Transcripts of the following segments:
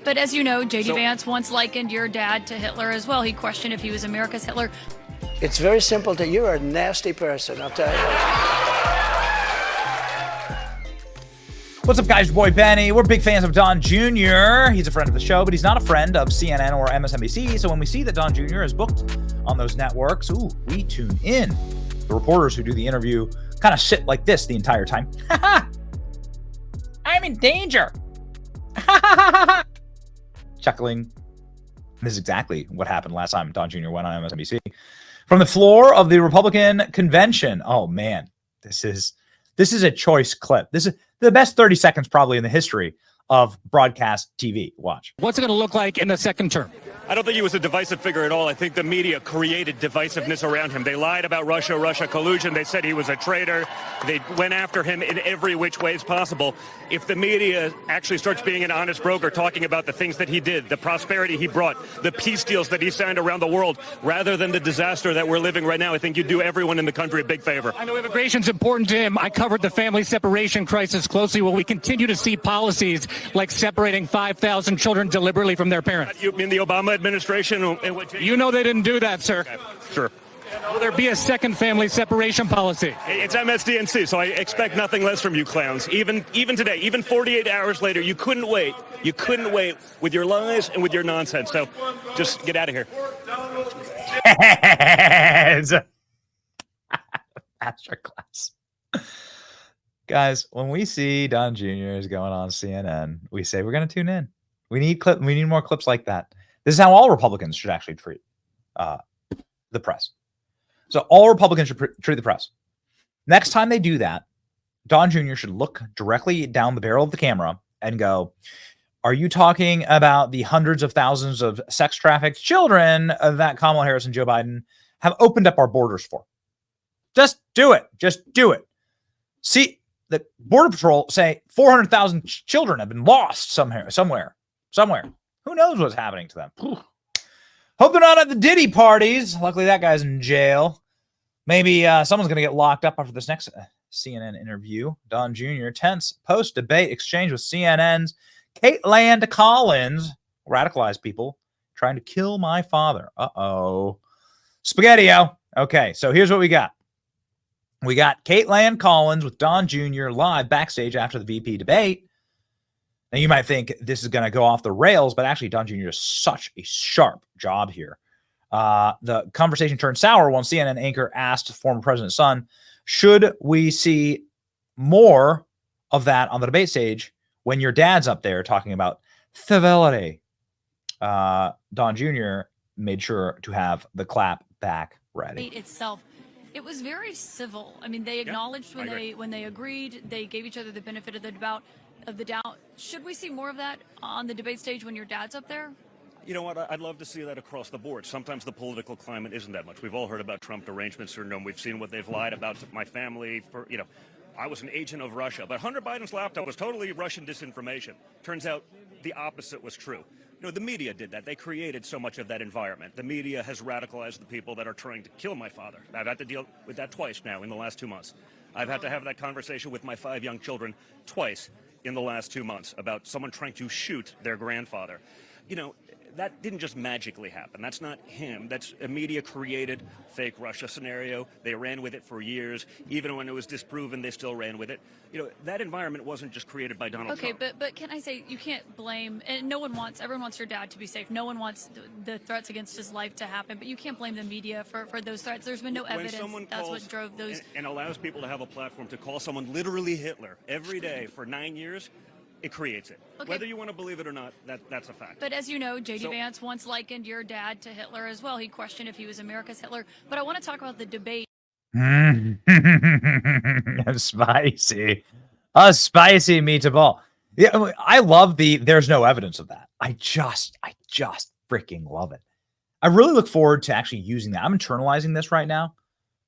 But as you know, JD Vance once likened your dad to Hitler as well. He questioned if he was America's Hitler. It's very simple. You're a nasty person, I'll tell you. What's up, guys? Your boy Benny. We're big fans of Don Jr. He's a friend of the show, but he's not a friend of CNN or MSNBC. So when we see that Don Jr. is booked on those networks, we tune in. The reporters who do the interview kind of sit like this the entire time. I'm in danger. Chuckling. This is exactly what happened last time Don Jr. went on MSNBC. From the floor of the Republican convention. Oh, man. This is a choice clip. This is the best 30 seconds probably in the history of broadcast TV. Watch. What's it going to look like in the second term? I don't think he was a divisive figure at all. I think the media created divisiveness around him. They lied about Russia collusion. They said he was a traitor. They went after him in every which way as possible. If the media actually starts being an honest broker, talking about the things that he did, the prosperity he brought, the peace deals that he signed around the world, rather than the disaster that we're living right now, I think you'd do everyone in the country a big favor. I know immigration's important to him. I covered the family separation crisis closely. Will we continue to see policies like separating 5,000 children deliberately from their parents? You mean the Obama administration? You know they didn't do that, sir. Okay, sure. Will there be a second family separation policy? It's MSDNC, so I expect nothing less from you clowns. Even today, even 48 hours later, you couldn't wait. You couldn't wait with your lies and with your nonsense. So just get out of here. Masterclass. Guys, when we see Don Jr. is going on CNN, we say we're going to tune in. We need more clips like that. This is how all Republicans should actually treat the press. So all Republicans should treat the press. Next time they do that, Don Jr. should look directly down the barrel of the camera and go, are you talking about the hundreds of thousands of sex trafficked children that Kamala Harris and Joe Biden have opened up our borders for? Just do it. Just do it. See, the Border Patrol say 400,000 children have been lost somewhere. Who knows what's happening to them? Hope they're not at the Diddy parties. Luckily, that guy's in jail. Maybe someone's going to get locked up after this next CNN interview. Don Jr. tense post-debate exchange with CNN's Caitlin Collins. Radicalized people trying to kill my father. Uh-oh. Spaghetti-o. Okay, so here's what we got. We got Caitlin Collins with Don Jr. live backstage after the VP debate. Now, you might think this is going to go off the rails, but actually, Don Jr. does such a sharp job here. The conversation turned sour when CNN anchor asked former President's son, should we see more of that on the debate stage when your dad's up there talking about civility? Don Jr. made sure to have the clap back ready. Itself. It was very civil. I mean, they acknowledged when they agreed, they gave each other the benefit of the doubt. Should we see more of that on the debate stage when your dad's up there? You know what? I'd love to see that across the board. Sometimes the political climate isn't that much. We've all heard about Trump derangement syndrome. We've seen what they've lied about to my family. I was an agent of Russia, but Hunter Biden's laptop was totally Russian disinformation. Turns out the opposite was true. The media did that. They created so much of that environment. The media has radicalized the people that are trying to kill my father. I've had to deal with that twice now in the last 2 months. I've had to have that conversation with my 5 young children twice in the last 2 months about someone trying to shoot their grandfather. That didn't just magically happen. That's not him. That's a media-created fake Russia scenario. They ran with it for years. Even when it was disproven, they still ran with it. That environment wasn't just created by Donald Trump. Okay, but can I say, you can't blame, and everyone wants your dad to be safe. No one wants the threats against his life to happen, but you can't blame the media for those threats. There's been no evidence that's what drove those. And allows people to have a platform to call someone literally Hitler every day for 9 years, it creates it. Okay. Whether you want to believe it or not, that's a fact. But as you know, JD Vance once likened your dad to Hitler as well. He questioned if he was America's Hitler. But I want to talk about the debate. Spicy. A spicy meatball. Yeah, I love there's no evidence of that. I just freaking love it. I really look forward to actually using that. I'm internalizing this right now.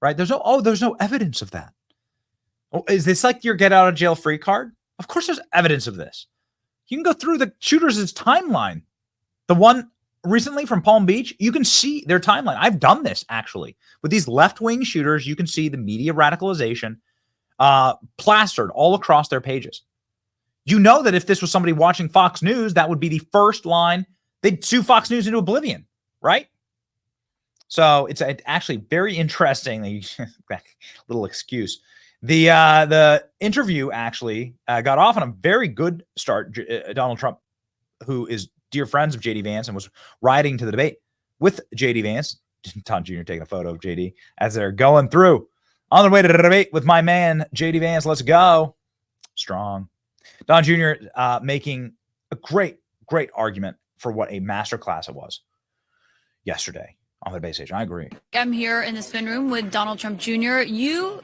Right? There's no evidence of that. Oh, is this like your get out of jail free card? Of course there's evidence of this. You can go through the shooters' timeline. The one recently from Palm Beach, you can see their timeline. I've done this, actually. With these left-wing shooters, you can see the media radicalization plastered all across their pages. You know that if this was somebody watching Fox News, that would be the first line. They'd sue Fox News into oblivion, right? So it's actually very interesting. Little excuse. The interview actually got off on a very good start. Donald Trump, who is dear friends of JD Vance and was riding to the debate with JD Vance, Don Jr. taking a photo of JD as they're going through on their way to the debate with my man JD Vance. Let's go. Strong. Don Jr. Making a great argument for what a masterclass it was yesterday on the debate stage. I agree. I'm here in the spin room with Donald Trump Jr. You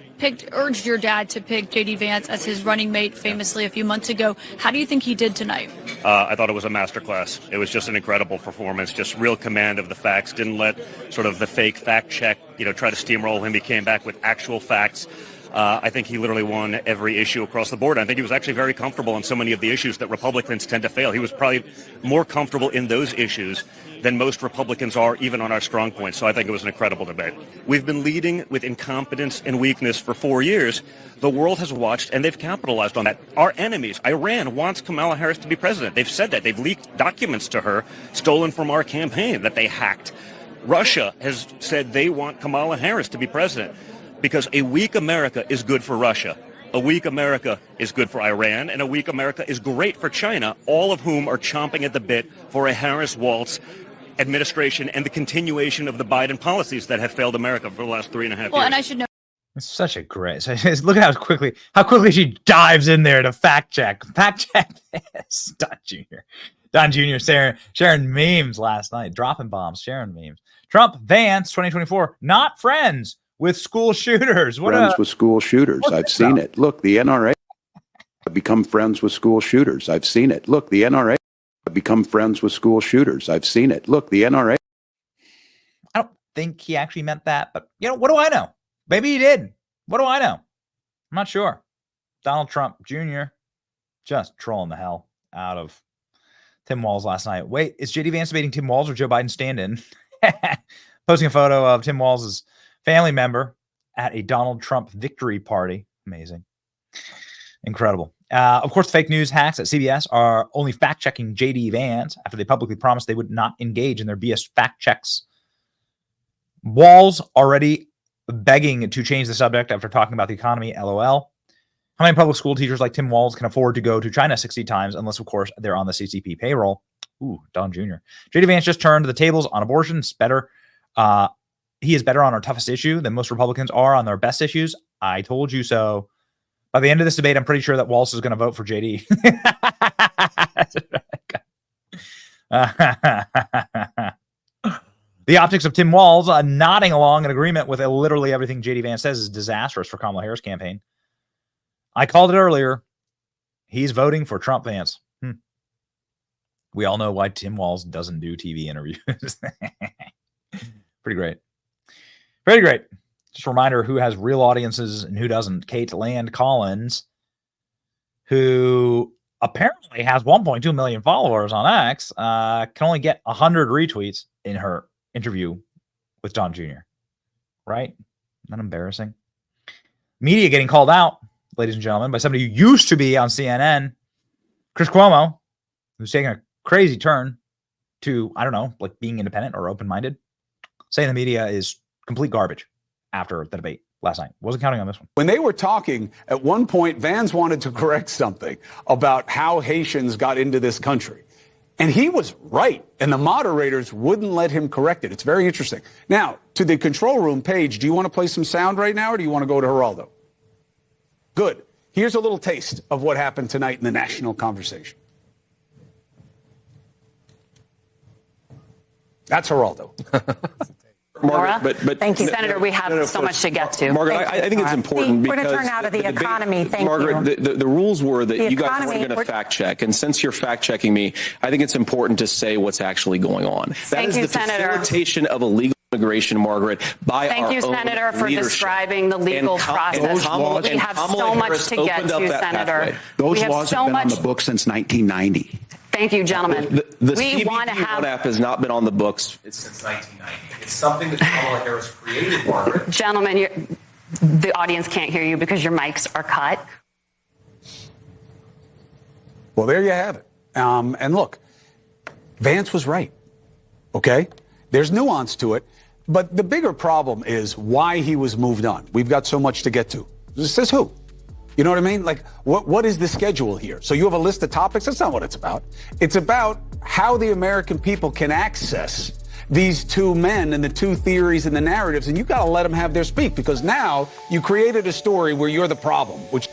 urged your dad to pick JD Vance as his running mate famously a few months ago. How do you think he did tonight? I thought it was a masterclass. It was just an incredible performance, just real command of the facts. Didn't let sort of the fake fact check, try to steamroll him. He came back with actual facts. I think he literally won every issue across the board. I think he was actually very comfortable on so many of the issues that Republicans tend to fail. He was probably more comfortable in those issues than most Republicans are, even on our strong points. So I think it was an incredible debate. We've been leading with incompetence and weakness for 4 years. The world has watched, and they've capitalized on that. Our enemies, Iran, wants Kamala Harris to be president. They've said that. They've leaked documents to her, stolen from our campaign, that they hacked. Russia has said they want Kamala Harris to be president because a weak America is good for Russia. A weak America is good for Iran, and a weak America is great for China, all of whom are chomping at the bit for a Harris-Waltz administration and the continuation of the Biden policies that have failed America for the last 3.5 years. Well, and I should know. It's such a great. Look at how quickly she dives in there to fact check this. Don Jr. sharing memes last night, dropping bombs, sharing memes. Trump, Vance, 2024, not friends with school shooters. Friends with school shooters. I've seen it. Look, the NRA become friends with school shooters. I've seen it. Look, the NRA become friends with school shooters. I've seen it. Look, the NRA. I don't think he actually meant that, but what do I know? Maybe he did. What do I know? I'm not sure. Donald Trump Jr. just trolling the hell out of Tim Walz last night. Wait, is JD Vance debating Tim Walz or Joe Biden stand-in? Posting a photo of Tim Walz's family member at a Donald Trump victory party. Amazing. Incredible. Of course, fake news hacks at CBS are only fact-checking JD Vance after they publicly promised they would not engage in their BS fact checks. Walz already begging to change the subject after talking about the economy. LOL. How many public school teachers like Tim Walz can afford to go to China 60 times unless, of course, they're on the CCP payroll? Ooh, Don Jr. JD Vance just turned the tables on abortion. It's better. He is better on our toughest issue than most Republicans are on their best issues. I told you so. By the end of this debate, I'm pretty sure that Walz is going to vote for JD. The optics of Tim Walz nodding along in agreement with literally everything JD Vance says is disastrous for Kamala Harris campaign. I called it earlier. He's voting for Trump Vance. We all know why Tim Walz doesn't do TV interviews. Pretty great. Pretty great. Just a reminder who has real audiences and who doesn't. Kate Land Collins, who apparently has 1.2 million followers on X, can only get 100 retweets in her interview with Don Jr. Right? Isn't that embarrassing? Media getting called out, ladies and gentlemen, by somebody who used to be on CNN, Chris Cuomo, who's taking a crazy turn to, I don't know, like being independent or open-minded, saying the media is complete garbage after the debate last night. Wasn't counting on this one. When they were talking, at one point, Vance wanted to correct something about how Haitians got into this country. And he was right, and the moderators wouldn't let him correct it. It's very interesting. Now, to the control room, Paige, do you want to play some sound right now, or do you want to go to Geraldo? Good. Here's a little taste of what happened tonight in the national conversation. That's Geraldo. Margaret, but thank you, Senator. We have so much to get to. Margaret, I think it's important because we're going to turn out of the economy. Thank Margaret, you. The rules were that you guys weren't going to fact check, and since you're fact checking me, I think it's important to say what's actually going on. That is the facilitation of illegal immigration, Margaret, by our own leadership. Thank you, Senator, for describing the legal process. We have so much to get to, Senator. Those laws have been on the books since 1990. Thank you, gentlemen. The CBP app has not been on the books since 1990. It's something that Kamala Harris created, Margaret. Gentlemen, the audience can't hear you because your mics are cut. Well, there you have it. And look, Vance was right. Okay? There's nuance to it. But the bigger problem is why he was moved on. We've got so much to get to. Says who? You know what I mean? Like, what is the schedule here? So you have a list of topics? That's not what it's about. It's about how the American people can access these two men and the two theories and the narratives, and you got to let them have their speak, because now you created a story where you're the problem, which